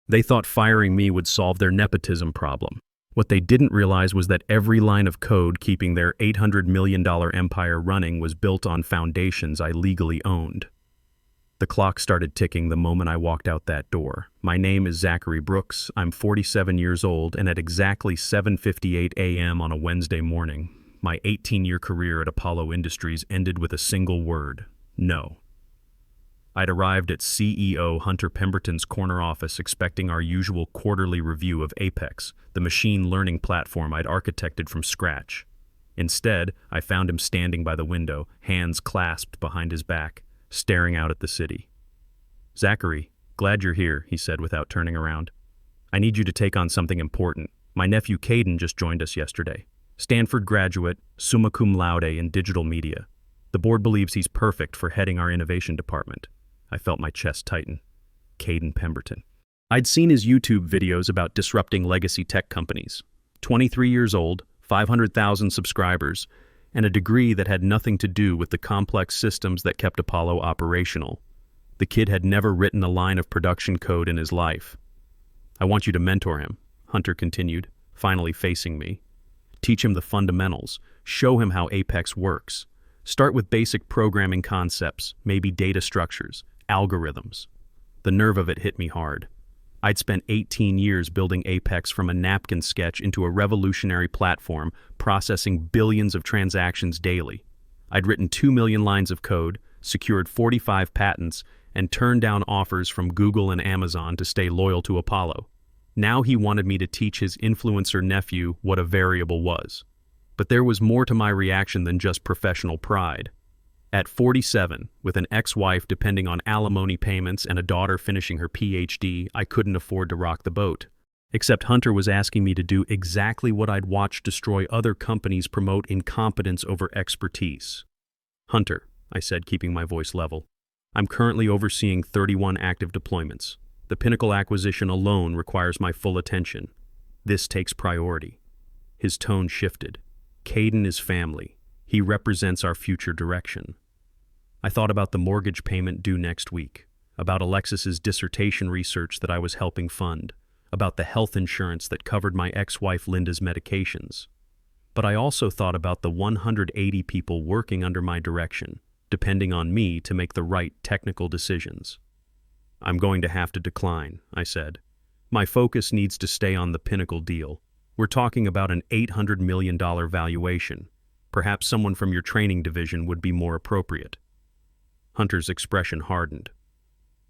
They thought firing me would solve their nepotism problem. What they didn't realize was that every line of code keeping their $800 million empire running was built on foundations I legally owned. The clock started ticking the moment I walked out that door. My name is Zachary Brooks. I'm 47 years old, and at exactly 7:58 a.m. on a Wednesday morning, my 18-year career at Apollo Industries ended with a single word: no. I'd arrived at CEO Hunter Pemberton's corner office expecting our usual quarterly review of Apex, the machine learning platform I'd architected from scratch. Instead, I found him standing by the window, hands clasped behind his back, staring out at the city. "Zachary, glad you're here," he said without turning around. "I need you to take on something important. My nephew Caden just joined us yesterday. Stanford graduate, summa cum laude in digital media. The board believes he's perfect for heading our innovation department." I felt my chest tighten. Caden Pemberton. I'd seen his YouTube videos about disrupting legacy tech companies. 23 years old, 500,000 subscribers, and a degree that had nothing to do with the complex systems that kept Apollo operational. The kid had never written a line of production code in his life. "I want you to mentor him," Hunter continued, finally facing me. "Teach him the fundamentals. Show him how Apex works. Start with basic programming concepts, maybe data structures, algorithms." The nerve of it hit me hard. I'd spent 18 years building Apex from a napkin sketch into a revolutionary platform, processing billions of transactions daily. I'd written 2 million lines of code, secured 45 patents, and turned down offers from Google and Amazon to stay loyal to Apollo. Now he wanted me to teach his influencer nephew what a variable was. But there was more to my reaction than just professional pride. At 47, with an ex-wife depending on alimony payments and a daughter finishing her PhD, I couldn't afford to rock the boat. Except Hunter was asking me to do exactly what I'd watched destroy other companies promote: incompetence over expertise. "Hunter," I said, keeping my voice level, "I'm currently overseeing 31 active deployments. The Pinnacle acquisition alone requires my full attention. This takes priority." His tone shifted. "Caden is family. He represents our future direction." I thought about the mortgage payment due next week, about Alexis's dissertation research that I was helping fund, about the health insurance that covered my ex-wife Linda's medications. But I also thought about the 180 people working under my direction, depending on me to make the right technical decisions. "I'm going to have to decline," I said. "My focus needs to stay on the Pinnacle deal. We're talking about an $800 million valuation. Perhaps someone from your training division would be more appropriate." Hunter's expression hardened.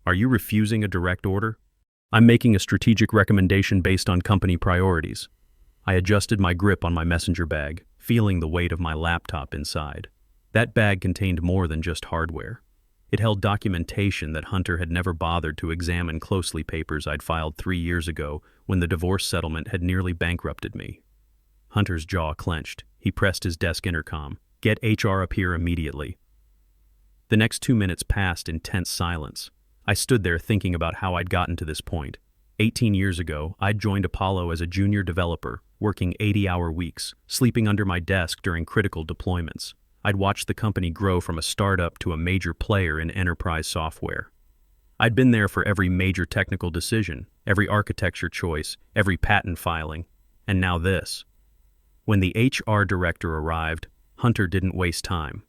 "Are you refusing a direct order?" "I'm making a strategic recommendation based on company priorities." I adjusted my grip on my messenger bag, feeling the weight of my laptop inside. That bag contained more than just hardware. It held documentation that Hunter had never bothered to examine closely, papers I'd filed 3 years ago when the divorce settlement had nearly bankrupted me. Hunter's jaw clenched. He pressed his desk intercom. "Get HR up here immediately." The next 2 minutes passed in tense silence. I stood there thinking about how I'd gotten to this point. 18 years ago, I'd joined Apollo as a junior developer, working 80-hour weeks, sleeping under my desk during critical deployments. I'd watched the company grow from a startup to a major player in enterprise software. I'd been there for every major technical decision, every architecture choice, every patent filing, and now this. When the HR director arrived, Hunter didn't waste time.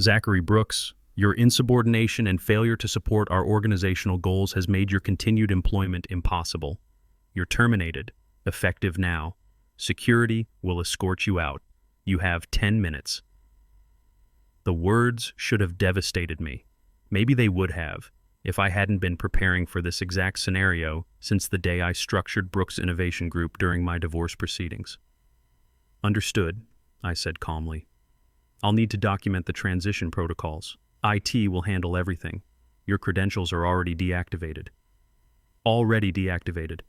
"Zachary Brooks, your insubordination and failure to support our organizational goals has made your continued employment impossible. You're terminated, effective now. Security will escort you out. You have 10 minutes. The words should have devastated me. Maybe they would have, if I hadn't been preparing for this exact scenario since the day I structured Brooks Innovation Group during my divorce proceedings. "Understood," I said calmly. "I'll need to document the transition protocols. IT will handle everything. Your credentials are already deactivated." "Already deactivated."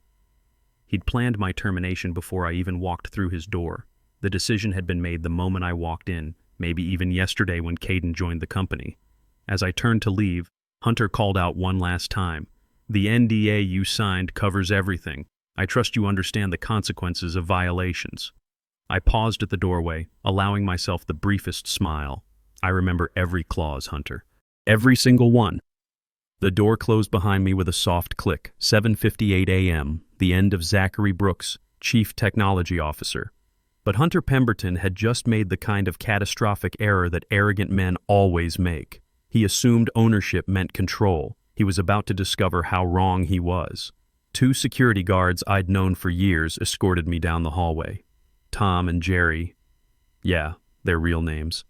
He'd planned my termination before I even walked through his door. The decision had been made the moment I walked in, maybe even yesterday when Caden joined the company. As I turned to leave, Hunter called out one last time, "The NDA you signed covers everything. I trust you understand the consequences of violations." I paused at the doorway, allowing myself the briefest smile. "I remember every clause, Hunter. Every single one." The door closed behind me with a soft click. 7:58 a.m., the end of Zachary Brooks, Chief Technology Officer. But Hunter Pemberton had just made the kind of catastrophic error that arrogant men always make. He assumed ownership meant control. He was about to discover how wrong he was. 2 security guards I'd known for years escorted me down the hallway. Tom and Jerry. Yeah, their real names.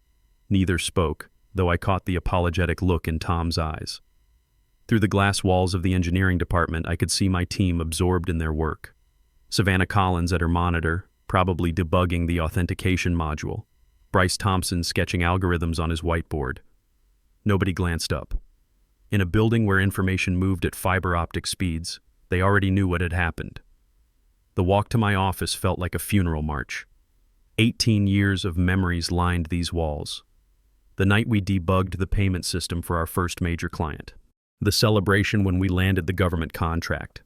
Neither spoke, though I caught the apologetic look in Tom's eyes. Through the glass walls of the engineering department, I could see my team absorbed in their work. Savannah Collins at her monitor, probably debugging the authentication module. Bryce Thompson sketching algorithms on his whiteboard. Nobody glanced up. In a building where information moved at fiber optic speeds, they already knew what had happened. The walk to my office felt like a funeral march. 18 years of memories lined these walls. The night we debugged the payment system for our first major client. The celebration when we landed the government contract.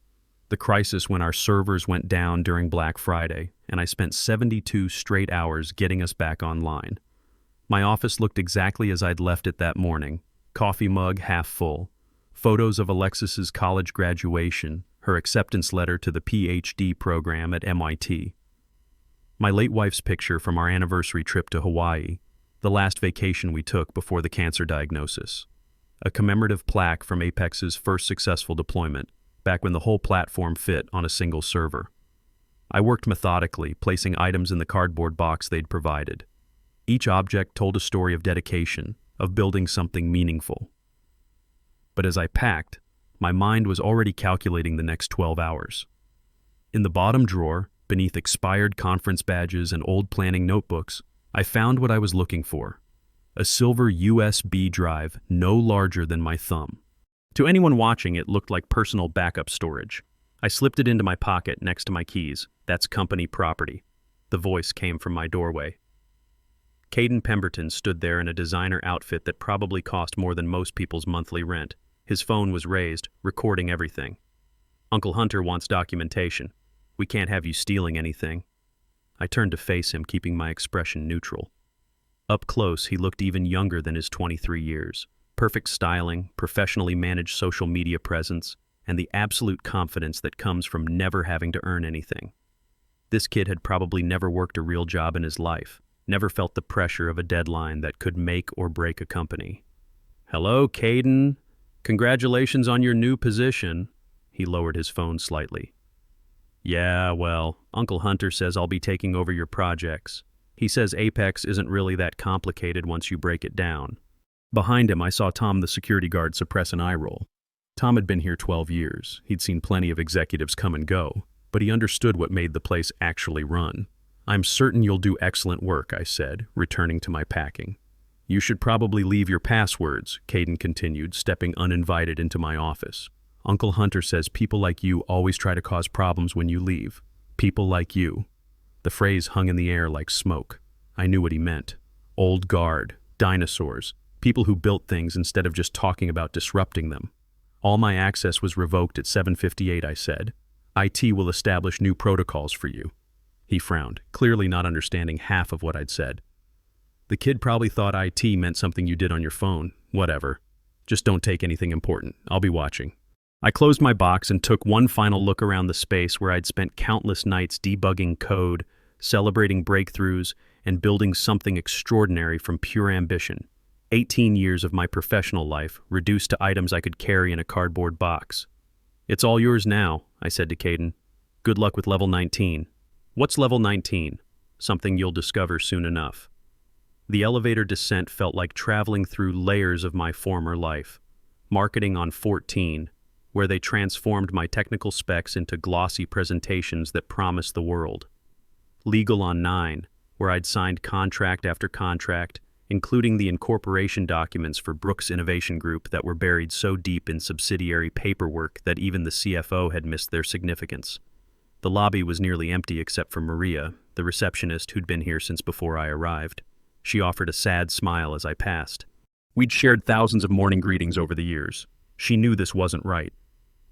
The crisis when our servers went down during Black Friday, and I spent 72 straight hours getting us back online. My office looked exactly as I'd left it that morning. Coffee mug half full. Photos of Alexis's college graduation, her acceptance letter to the PhD program at MIT. My late wife's picture from our anniversary trip to Hawaii, the last vacation we took before the cancer diagnosis. A commemorative plaque from Apex's first successful deployment, back when the whole platform fit on a single server. I worked methodically, placing items in the cardboard box they'd provided. Each object told a story of dedication, of building something meaningful. But as I packed, my mind was already calculating the next 12 hours. In the bottom drawer, beneath expired conference badges and old planning notebooks, I found what I was looking for. A silver USB drive no larger than my thumb. To anyone watching, it looked like personal backup storage. I slipped it into my pocket next to my keys. That's company property. The voice came from my doorway. Caden Pemberton stood there in a designer outfit that probably cost more than most people's monthly rent. His phone was raised, recording everything. Uncle Hunter wants documentation. We can't have you stealing anything. I turned to face him, keeping my expression neutral. Up close, he looked even younger than his 23 years. Perfect styling, professionally managed social media presence, and the absolute confidence that comes from never having to earn anything. This kid had probably never worked a real job in his life, never felt the pressure of a deadline that could make or break a company. "Hello, Caden. Congratulations on your new position." He lowered his phone slightly. "Yeah, well, Uncle Hunter says I'll be taking over your projects. He says Apex isn't really that complicated once you break it down." Behind him, I saw Tom the security guard suppress an eye roll. Tom had been here 12 years. He'd seen plenty of executives come and go, but he understood what made the place actually run. "I'm certain you'll do excellent work," I said, returning to my packing. "You should probably leave your passwords," Caden continued, stepping uninvited into my office. "Uncle Hunter says people like you always try to cause problems when you leave. People like you." The phrase hung in the air like smoke. I knew what he meant. Old guard, dinosaurs, people who built things instead of just talking about disrupting them. "All my access was revoked at 7:58, I said. "IT will establish new protocols for you." He frowned, clearly not understanding half of what I'd said. "The kid probably thought IT meant something you did on your phone. Whatever. Just don't take anything important. I'll be watching." I closed my box and took one final look around the space where I'd spent countless nights debugging code, celebrating breakthroughs, and building something extraordinary from pure ambition. 18 years of my professional life reduced to items I could carry in a cardboard box. "It's all yours now," I said to Caden. "Good luck with level 19. "What's level 19? "Something you'll discover soon enough." The elevator descent felt like traveling through layers of my former life. Marketing on 14, where they transformed my technical specs into glossy presentations that promised the world. Legal on 9, where I'd signed contract after contract, including the incorporation documents for Brooks Innovation Group that were buried so deep in subsidiary paperwork that even the CFO had missed their significance. The lobby was nearly empty except for Maria, the receptionist who'd been here since before I arrived. She offered a sad smile as I passed. We'd shared thousands of morning greetings over the years. She knew this wasn't right.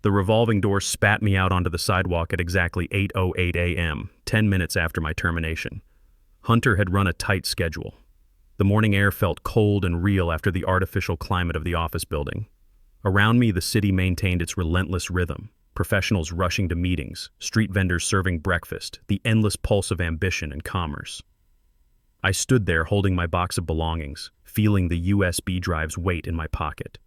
The revolving door spat me out onto the sidewalk at exactly 8:08 a.m., 10 minutes after my termination. Hunter had run a tight schedule. The morning air felt cold and real after the artificial climate of the office building. Around me, the city maintained its relentless rhythm. Professionals rushing to meetings, street vendors serving breakfast, the endless pulse of ambition and commerce. I stood there holding my box of belongings, feeling the USB drive's weight in my pocket.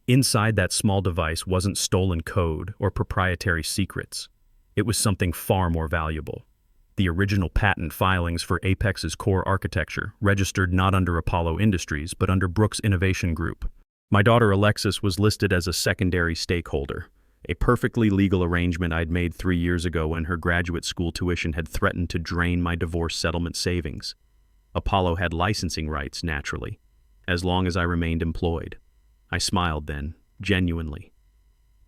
Inside that small device wasn't stolen code or proprietary secrets. It was something far more valuable. The original patent filings for Apex's core architecture, registered not under Apollo Industries but under Brooks Innovation Group. My daughter Alexis was listed as a secondary stakeholder, a perfectly legal arrangement I'd made 3 years ago when her graduate school tuition had threatened to drain my divorce settlement savings. Apollo had licensing rights, naturally, as long as I remained employed. I smiled then, genuinely.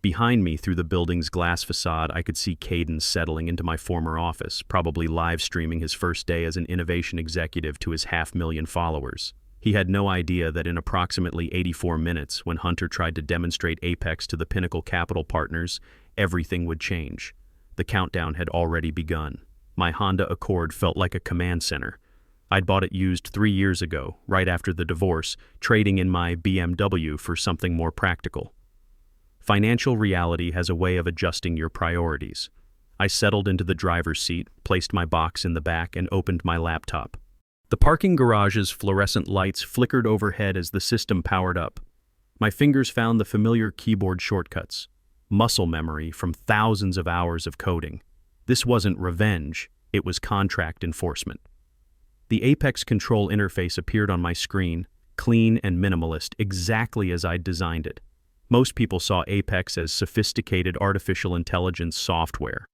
Behind me, through the building's glass facade, I could see Caden settling into my former office, probably live streaming his first day as an innovation executive to his 500,000 followers. He had no idea that in approximately 84 minutes, when Hunter tried to demonstrate Apex to the Pinnacle Capital partners, everything would change. The countdown had already begun. My Honda Accord felt like a command center. I'd bought it used 3 years ago, right after the divorce, trading in my BMW for something more practical. Financial reality has a way of adjusting your priorities. I settled into the driver's seat, placed my box in the back, and opened my laptop. The parking garage's fluorescent lights flickered overhead as the system powered up. My fingers found the familiar keyboard shortcuts, muscle memory from thousands of hours of coding. This wasn't revenge, it was contract enforcement. The Apex control interface appeared on my screen, clean and minimalist, exactly as I'd designed it. Most people saw Apex as sophisticated artificial intelligence software.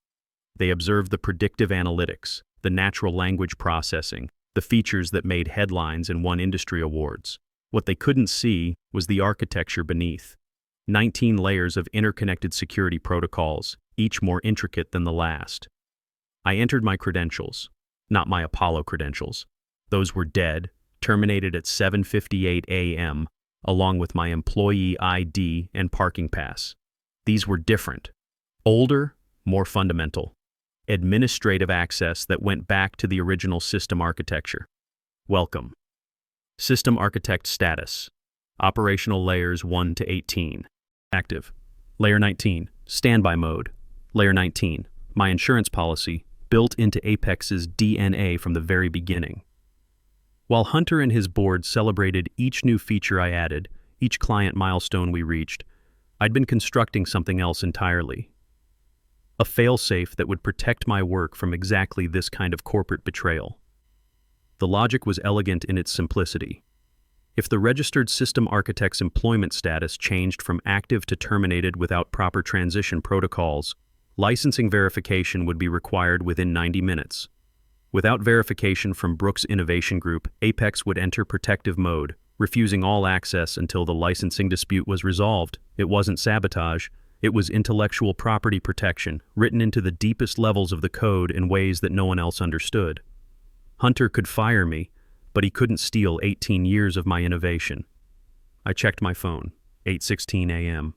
They observed the predictive analytics, the natural language processing, the features that made headlines and won industry awards. What they couldn't see was the architecture beneath. 19 layers of interconnected security protocols, each more intricate than the last. I entered my credentials, not my Apollo credentials. Those were dead, terminated at 7:58 a.m., along with my employee ID and parking pass. These were different. Older, more fundamental. Administrative access that went back to the original system architecture. Welcome. System architect status. Operational layers 1 to 18. Active. Layer 19. Standby mode. Layer 19. My insurance policy, built into Apex's DNA from the very beginning. While Hunter and his board celebrated each new feature I added, each client milestone we reached, I'd been constructing something else entirely. A fail-safe that would protect my work from exactly this kind of corporate betrayal. The logic was elegant in its simplicity. If the registered system architect's employment status changed from active to terminated without proper transition protocols, licensing verification would be required within 90 minutes. Without verification from Brooks Innovation Group, Apex would enter protective mode, refusing all access until the licensing dispute was resolved. It wasn't sabotage. It was intellectual property protection, written into the deepest levels of the code in ways that no one else understood. Hunter could fire me, but he couldn't steal 18 years of my innovation. I checked my phone, 8:16 a.m.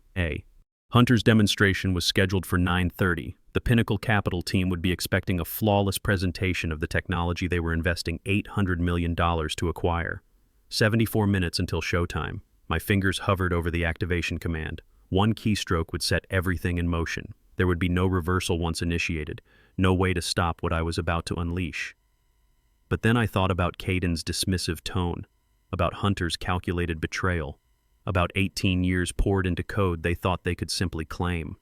Hunter's demonstration was scheduled for 9:30. The Pinnacle Capital team would be expecting a flawless presentation of the technology they were investing $800 million to acquire. 74 minutes until showtime. My fingers hovered over the activation command. One keystroke would set everything in motion. There would be no reversal once initiated, no way to stop what I was about to unleash. But then I thought about Caden's dismissive tone, about Hunter's calculated betrayal, about 18 years poured into code they thought they could simply claim.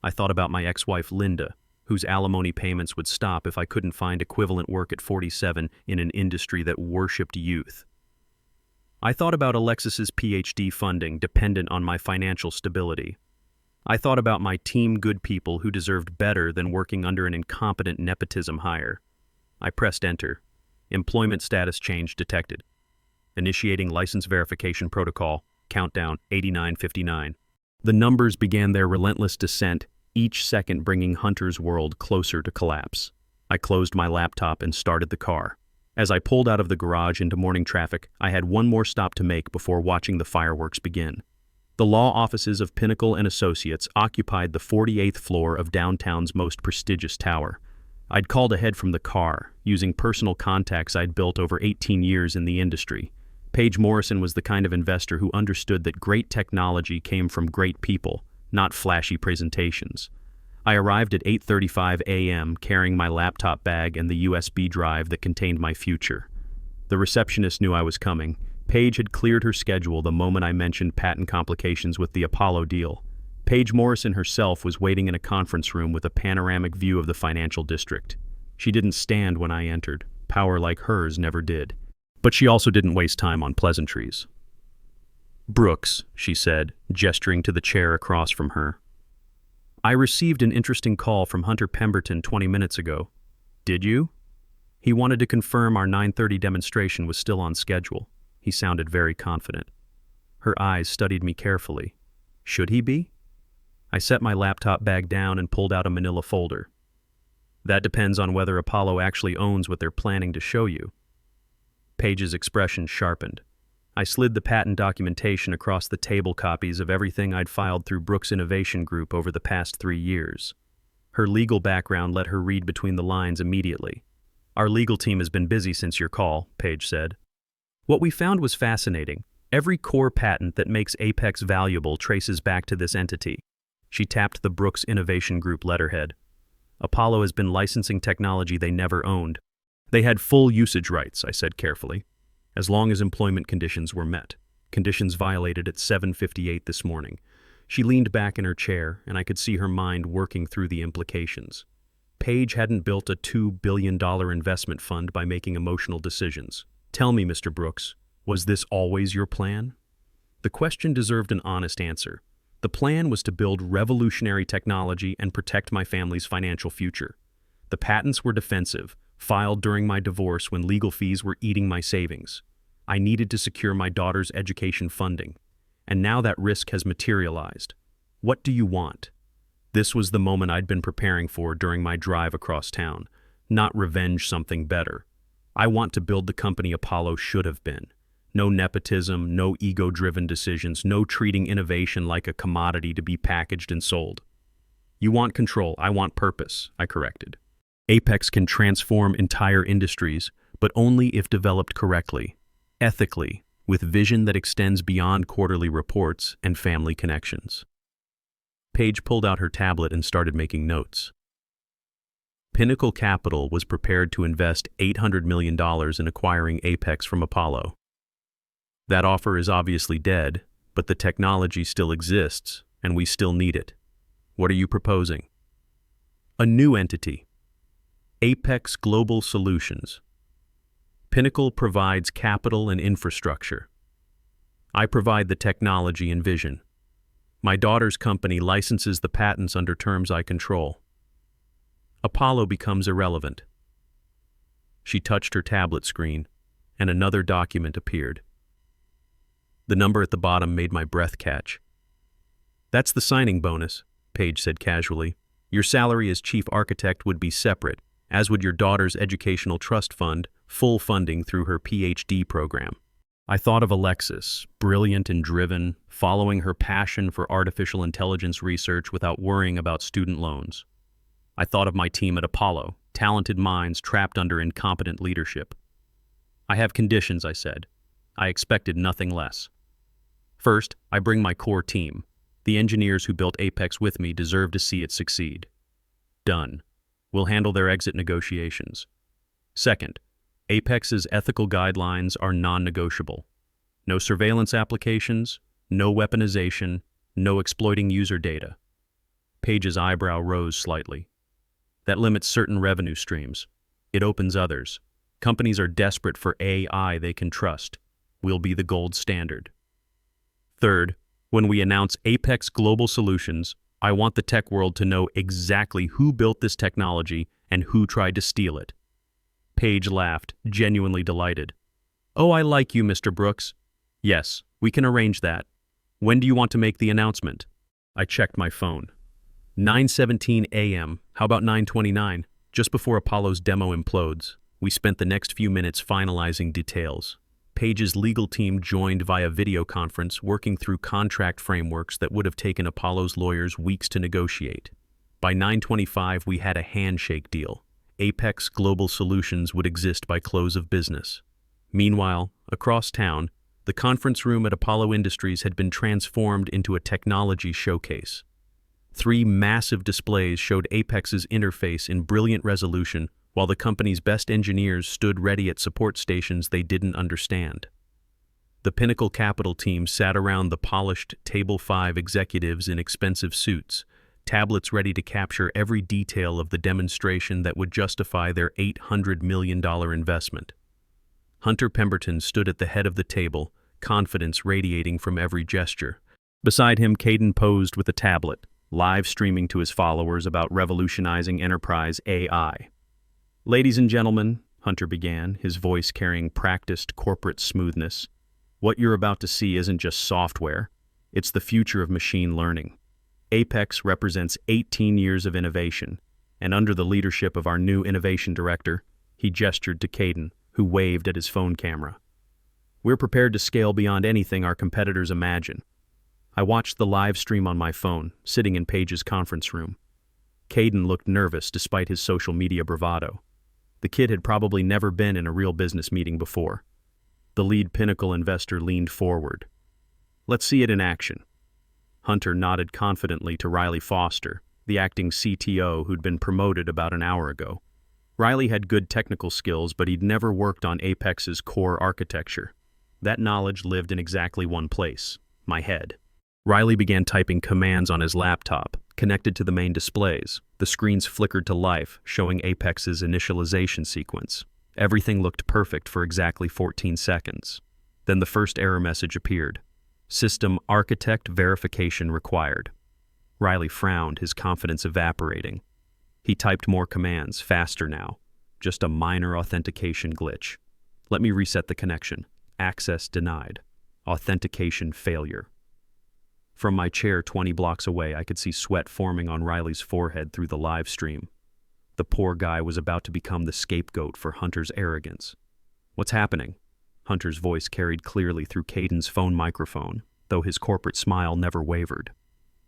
I thought about my ex-wife Linda, whose alimony payments would stop if I couldn't find equivalent work at 47 in an industry that worshipped youth. I thought about Alexis's PhD funding dependent on my financial stability. I thought about my team good people who deserved better than working under an incompetent nepotism hire. I pressed enter. Employment status change detected. Initiating license verification protocol. Countdown 89:59. The numbers began their relentless descent, each second bringing Hunter's world closer to collapse. I closed my laptop and started the car. As I pulled out of the garage into morning traffic, I had one more stop to make before watching the fireworks begin. The law offices of Pinnacle and Associates occupied the 48th floor of downtown's most prestigious tower. I'd called ahead from the car, using personal contacts I'd built over 18 years in the industry. Paige Morrison was the kind of investor who understood that great technology came from great people, not flashy presentations. I arrived at 8:35 a.m. carrying my laptop bag and the USB drive that contained my future. The receptionist knew I was coming. Paige had cleared her schedule the moment I mentioned patent complications with the Apollo deal. Paige Morrison herself was waiting in a conference room with a panoramic view of the financial district. She didn't stand when I entered. Power like hers never did. But she also didn't waste time on pleasantries. "Brooks," she said, gesturing to the chair across from her. "I received an interesting call from Hunter Pemberton 20 minutes ago." "Did you?" "He wanted to confirm our 9:30 demonstration was still on schedule." He sounded very confident. Her eyes studied me carefully. Should he be? I set my laptop bag down and pulled out a manila folder. "That depends on whether Apollo actually owns what they're planning to show you." Paige's expression sharpened. I slid the patent documentation across the table copies of everything I'd filed through Brooks Innovation Group over the past 3 years. Her legal background let her read between the lines immediately. "Our legal team has been busy since your call," Paige said. "What we found was fascinating. Every core patent that makes Apex valuable traces back to this entity." She tapped the Brooks Innovation Group letterhead. "Apollo has been licensing technology they never owned." "They had full usage rights," I said carefully, "as long as employment conditions were met. Conditions violated at 7:58 this morning." She leaned back in her chair, and I could see her mind working through the implications. Paige hadn't built a $2 billion investment fund by making emotional decisions. "Tell me, Mr. Brooks, was this always your plan?" The question deserved an honest answer. The plan was to build revolutionary technology and protect my family's financial future. The patents were defensive, filed during my divorce when legal fees were eating my savings. I needed to secure my daughter's education funding. And now that risk has materialized. What do you want? This was the moment I'd been preparing for during my drive across town. Not revenge something better. I want to build the company Apollo should have been. No nepotism, no ego-driven decisions, no treating innovation like a commodity to be packaged and sold. "You want control, I want purpose," I corrected. "Apex can transform entire industries, but only if developed correctly, ethically, with vision that extends beyond quarterly reports and family connections." Paige pulled out her tablet and started making notes. Pinnacle Capital was prepared to invest $800 million in acquiring Apex from Apollo. That offer is obviously dead, but the technology still exists, and we still need it. What are you proposing? A new entity. Apex Global Solutions. Pinnacle provides capital and infrastructure. I provide the technology and vision. My daughter's company licenses the patents under terms I control. Apollo becomes irrelevant. She touched her tablet screen, and another document appeared. The number at the bottom made my breath catch. "That's the signing bonus," Paige said casually. "Your salary as chief architect would be separate, as would your daughter's educational trust fund, full funding through her PhD program." I thought of Alexis, brilliant and driven, following her passion for artificial intelligence research without worrying about student loans. I thought of my team at Apollo, talented minds trapped under incompetent leadership. "I have conditions," I said. I expected nothing less. "First, I bring my core team. The engineers who built Apex with me deserve to see it succeed." "Done. We'll handle their exit negotiations." "Second, Apex's ethical guidelines are non-negotiable. No surveillance applications, no weaponization, no exploiting user data." Paige's eyebrow rose slightly. "That limits certain revenue streams. It opens others. Companies are desperate for AI they can trust. We'll be the gold standard." "Third, when we announce Apex Global Solutions, I want the tech world to know exactly who built this technology and who tried to steal it." Paige laughed, genuinely delighted. "Oh, I like you, Mr. Brooks. Yes, we can arrange that. When do you want to make the announcement?" I checked my phone. 9:17 a.m. How about 9:29? Just before Apollo's demo implodes. We spent the next few minutes finalizing details. Paige's legal team joined via video conference, working through contract frameworks that would have taken Apollo's lawyers weeks to negotiate. By 9:25, we had a handshake deal. Apex Global Solutions would exist by close of business. Meanwhile, across town, The conference room at Apollo Industries had been transformed into a technology showcase. 3 massive displays showed Apex's interface in brilliant resolution, while the company's best engineers stood ready at support stations they didn't understand. The Pinnacle Capital team sat around the polished Table 5 executives in expensive suits, tablets ready to capture every detail of the demonstration that would justify their $800 million investment. Hunter Pemberton stood at the head of the table, confidence radiating from every gesture. Beside him, Caden posed with a tablet, live streaming to his followers about revolutionizing enterprise AI. "Ladies and gentlemen," Hunter began, his voice carrying practiced corporate smoothness, "what you're about to see isn't just software, it's the future of machine learning. Apex represents 18 years of innovation, and under the leadership of our new innovation director," he gestured to Caden, who waved at his phone camera, "we're prepared to scale beyond anything our competitors imagine." I watched the live stream on my phone, sitting in Paige's conference room. Caden looked nervous despite his social media bravado. The kid had probably never been in a real business meeting before. The lead Pinnacle investor leaned forward. "Let's see it in action." Hunter nodded confidently to Riley Foster, the acting CTO who'd been promoted about an hour ago. Riley had good technical skills, but he'd never worked on Apex's core architecture. That knowledge lived in exactly one place: my head. Riley began typing commands on his laptop, connected to the main displays. The screens flickered to life, showing Apex's initialization sequence. Everything looked perfect for exactly 14 seconds. Then the first error message appeared. "System architect verification required." Riley frowned, his confidence evaporating. He typed more commands, faster now. Just a minor authentication glitch. "Let me reset the connection. Access denied. Authentication failure." From my chair 20 blocks away, I could see sweat forming on Riley's forehead through the live stream. The poor guy was about to become the scapegoat for Hunter's arrogance. "What's happening?" Hunter's voice carried clearly through Caden's phone microphone, though his corporate smile never wavered.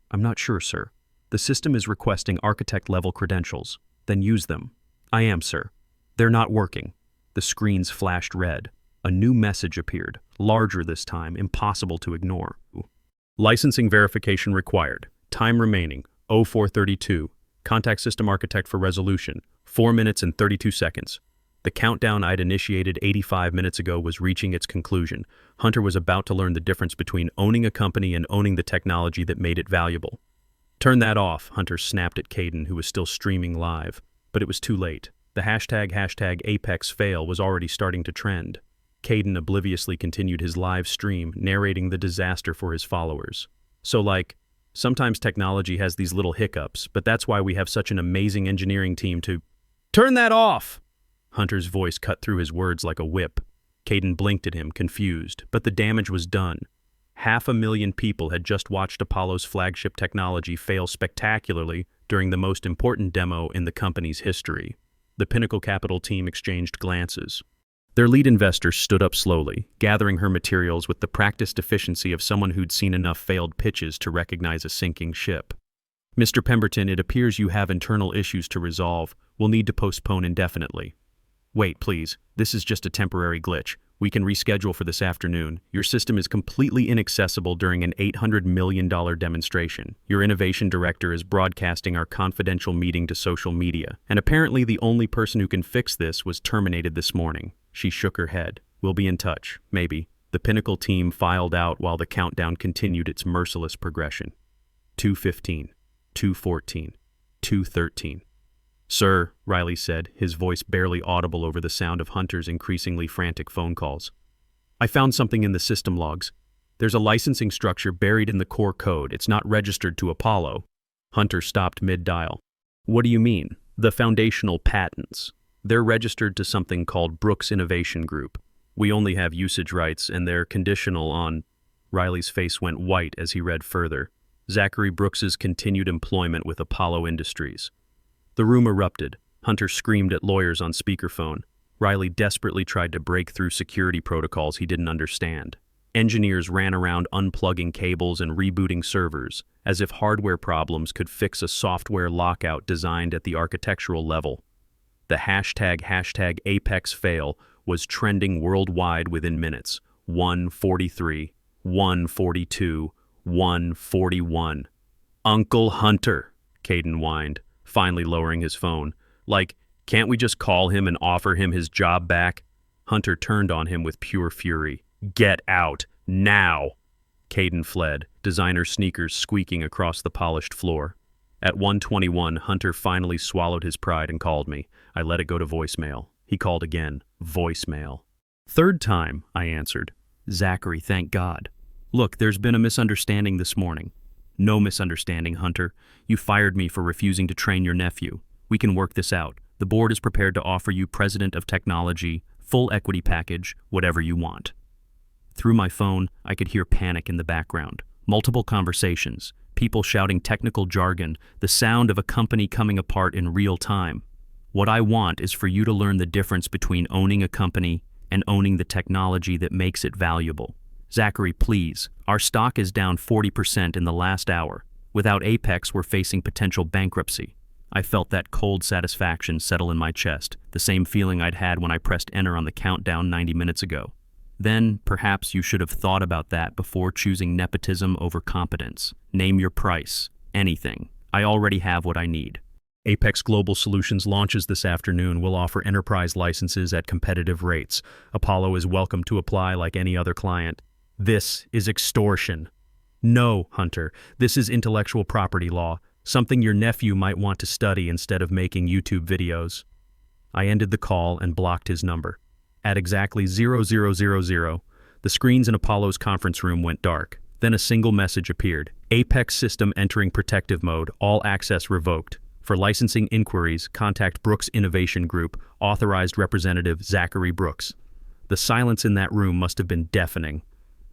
"I'm not sure, sir. The system is requesting architect-level credentials. Then use them." "I am, sir." "They're not working." The screens flashed red. A new message appeared, larger this time, impossible to ignore. "Licensing verification required. Time remaining, 0432. Contact system architect for resolution, 4 minutes and 32 seconds. The countdown I'd initiated 85 minutes ago was reaching its conclusion. Hunter was about to learn the difference between owning a company and owning the technology that made it valuable. "Turn that off," Hunter snapped at Caden, who was still streaming live. But it was too late. The hashtag #ApexFail was already starting to trend. Caden obliviously continued his live stream, narrating the disaster for his followers. "So sometimes technology has these little hiccups, but that's why we have such an amazing engineering team to—" "Turn that off!" Hunter's voice cut through his words like a whip. Caden blinked at him, confused, but the damage was done. 500,000 people had just watched Apollo's flagship technology fail spectacularly during the most important demo in the company's history. The Pinnacle Capital team exchanged glances. Their lead investor stood up slowly, gathering her materials with the practiced efficiency of someone who'd seen enough failed pitches to recognize a sinking ship. "Mr. Pemberton, it appears you have internal issues to resolve. We'll need to postpone indefinitely." "Wait, please. This is just a temporary glitch. We can reschedule for this afternoon. Your system is completely inaccessible during an $800 million demonstration. Your innovation director is broadcasting our confidential meeting to social media, and apparently the only person who can fix this was terminated this morning." She shook her head. "We'll be in touch, maybe." The Pinnacle team filed out while the countdown continued its merciless progression. 2:15, 2:14, 2:13. "Sir," Riley said, his voice barely audible over the sound of Hunter's increasingly frantic phone calls. "I found something in the system logs. There's a licensing structure buried in the core code. It's not registered to Apollo." Hunter stopped mid-dial. "What do you mean?" "The foundational patents. They're registered to something called Brooks Innovation Group. We only have usage rights, and they're conditional on—" Riley's face went white as he read further. "Zachary Brooks's continued employment with Apollo Industries." The room erupted. Hunter screamed at lawyers on speakerphone. Riley desperately tried to break through security protocols he didn't understand. Engineers ran around unplugging cables and rebooting servers, as if hardware problems could fix a software lockout designed at the architectural level. The #ApexFail was trending worldwide within minutes. 143, 142, 141. Uncle Hunter, Caden whined, finally lowering his phone. Like, can't we just call him and offer him his job back? Hunter turned on him with pure fury. Get out, now! Caden fled, designer sneakers squeaking across the polished floor. At 1:21, Hunter finally swallowed his pride and called me. I let it go to voicemail. He called again. Voicemail. Third time, I answered. Zachary, thank God. Look, there's been a misunderstanding this morning. No misunderstanding, Hunter. You fired me for refusing to train your nephew. We can work this out. The board is prepared to offer you president of technology, full equity package, whatever you want. Through my phone, I could hear panic in the background. Multiple conversations, people shouting technical jargon, the sound of a company coming apart in real time. What I want is for you to learn the difference between owning a company and owning the technology that makes it valuable. Zachary, please, our stock is down 40% in the last hour. Without Apex, we're facing potential bankruptcy. I felt that cold satisfaction settle in my chest, the same feeling I'd had when I pressed enter on the countdown 90 minutes ago. Then, perhaps you should have thought about that before choosing nepotism over competence. Name your price. Anything. I already have what I need. Apex Global Solutions launches this afternoon. We'll offer enterprise licenses at competitive rates. Apollo is welcome to apply like any other client. This is extortion. No, Hunter, this is intellectual property law, something your nephew might want to study instead of making YouTube videos. I ended the call and blocked his number. At exactly 0000, the screens in Apollo's conference room went dark. Then a single message appeared. Apex system entering protective mode, all access revoked. For licensing inquiries, contact Brooks Innovation Group, authorized representative Zachary Brooks. The silence in that room must have been deafening.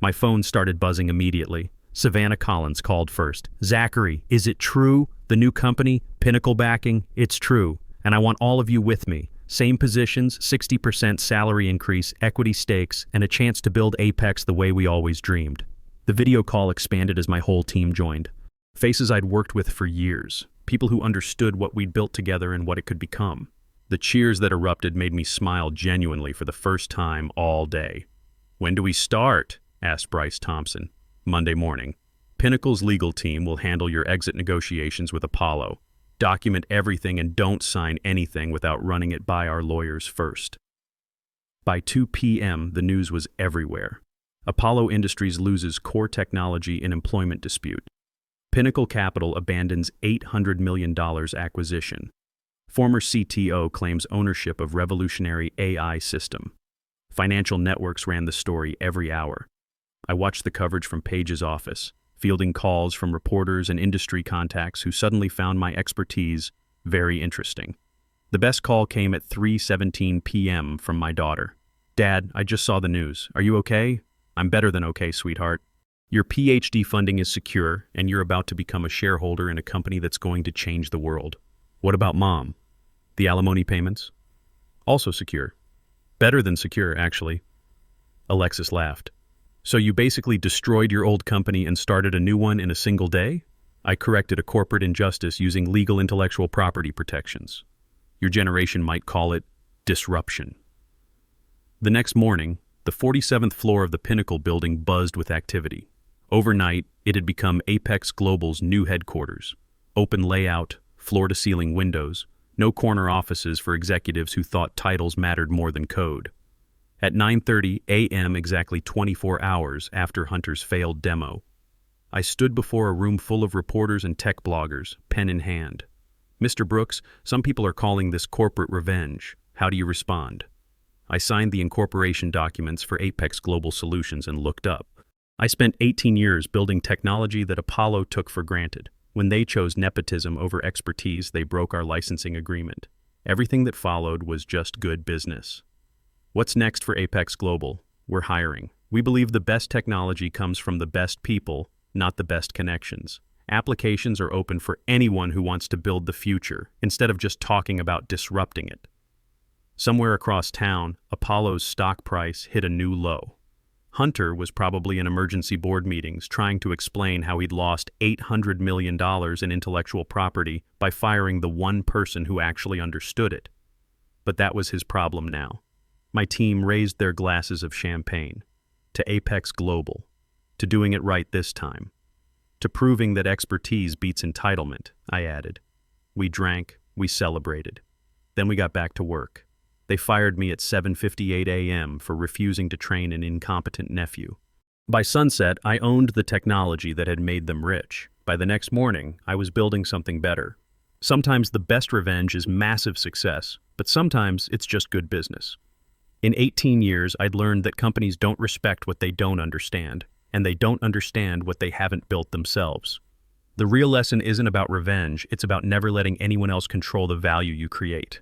My phone started buzzing immediately. Savannah Collins called first. Zachary, is it true? The new company, Pinnacle backing? It's true. And I want all of you with me. Same positions, 60% salary increase, equity stakes, and a chance to build Apex the way we always dreamed. The video call expanded as my whole team joined. Faces I'd worked with for years. People who understood what we'd built together and what it could become. The cheers that erupted made me smile genuinely for the first time all day. When do we start? Asked Bryce Thompson. Monday morning. Pinnacle's legal team will handle your exit negotiations with Apollo. Document everything and don't sign anything without running it by our lawyers first. By 2 p.m., the news was everywhere. Apollo Industries loses core technology in employment dispute. Pinnacle Capital abandons $800 million acquisition. Former CTO claims ownership of revolutionary AI system. Financial networks ran the story every hour. I watched the coverage from Page's office, fielding calls from reporters and industry contacts who suddenly found my expertise very interesting. The best call came at 3:17 p.m. from my daughter. Dad, I just saw the news. Are you okay? I'm better than okay, sweetheart. Your PhD funding is secure, and you're about to become a shareholder in a company that's going to change the world. What about Mom? The alimony payments? Also secure. Better than secure, actually. Alexis laughed. So you basically destroyed your old company and started a new one in a single day? I corrected a corporate injustice using legal intellectual property protections. Your generation might call it disruption. The next morning, the 47th floor of the Pinnacle building buzzed with activity. Overnight, it had become Apex Global's new headquarters. Open layout, floor-to-ceiling windows, no corner offices for executives who thought titles mattered more than code. At 9:30 a.m., exactly 24 hours after Hunter's failed demo, I stood before a room full of reporters and tech bloggers, pen in hand. Mr. Brooks, some people are calling this corporate revenge. How do you respond? I signed the incorporation documents for Apex Global Solutions and looked up. I spent 18 years building technology that Apollo took for granted. When they chose nepotism over expertise, they broke our licensing agreement. Everything that followed was just good business. What's next for Apex Global? We're hiring. We believe the best technology comes from the best people, not the best connections. Applications are open for anyone who wants to build the future, instead of just talking about disrupting it. Somewhere across town, Apollo's stock price hit a new low. Hunter was probably in emergency board meetings trying to explain how he'd lost $800 million in intellectual property by firing the one person who actually understood it. But that was his problem now. My team raised their glasses of champagne. to Apex Global, to doing it right this time, to proving that expertise beats entitlement, I added. We drank, we celebrated. Then we got back to work. They fired me at 7:58 a.m. for refusing to train an incompetent nephew. By sunset, I owned the technology that had made them rich. By the next morning, I was building something better. Sometimes the best revenge is massive success, but sometimes it's just good business. In 18 years, I'd learned that companies don't respect what they don't understand, and they don't understand what they haven't built themselves. The real lesson isn't about revenge, it's about never letting anyone else control the value you create.